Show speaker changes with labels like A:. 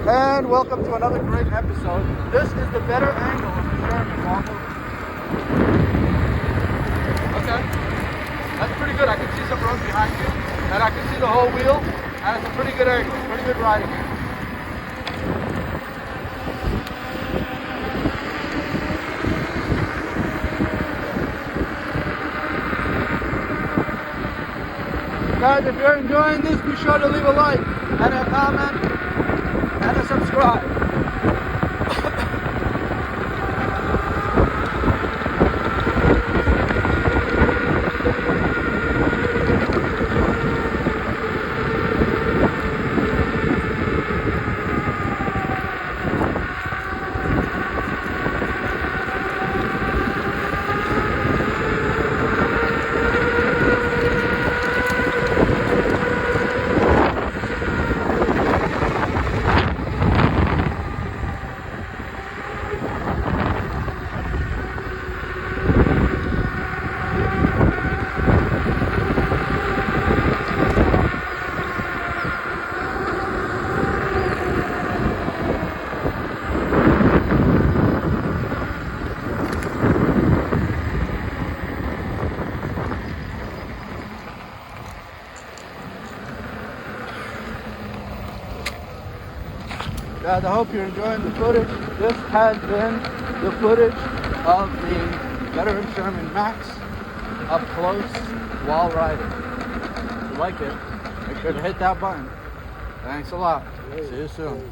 A: And welcome to another great episode. This is the better angle of the Sherman. Walk over. Okay. That's pretty good. I can see some road behind you, and I can see the whole wheel, and it's a pretty good angle. Pretty good riding. Guys, if you're enjoying this, be sure to leave a like and a comment and a subscribe. Guys, I hope you're enjoying the footage. This has been the footage of the veteran Sherman Max up close while riding. If you like it, make sure to hit that button. Thanks a lot. See you soon.